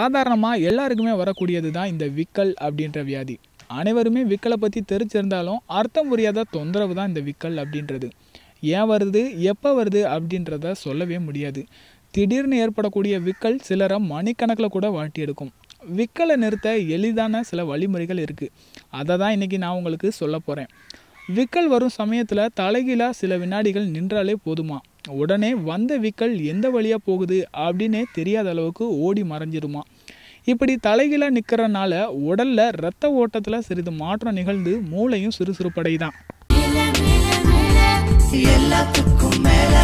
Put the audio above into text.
சாதாரணமாக எல்லாருக்குமே வரக்கூடியது தான் இந்த விக்கல் அப்படின்ற வியாதி. அனைவருமே விக்கலை பற்றி தெரிஞ்சிருந்தாலும் அர்த்தம் புரியாத தொந்தரவு தான் இந்த விக்கல் அப்படின்றது. ஏன் வருது, எப்போ வருது அப்படின்றத சொல்லவே முடியாது. திடீர்னு ஏற்படக்கூடிய விக்கல் சிலரை மணிக்கணக்கில் கூட வாட்டி எடுக்கும். விக்கலை நிறுத்த எளிதான சில வழிமுறைகள் இருக்குது. அதை தான் இன்றைக்கி நான் உங்களுக்கு சொல்ல போகிறேன். விக்கல் வரும் சமயத்தில் தலைகீழாக சில வினாடிகள் நின்றாலே போதுமா, உடனே வந்த விக்கல் எந்த வழியாக போகுது அப்படின்னே தெரியாத அளவுக்கு ஓடி மறைஞ்சிருமா. இப்படி தலைகீழாக நிற்கிறனால உடலில் இரத்த ஓட்டத்தில் சிறிது மாற்றம் நிகழ்ந்து மூளையும் சுறுசுறுப்படைதான். எல்லாத்துக்கும் மேல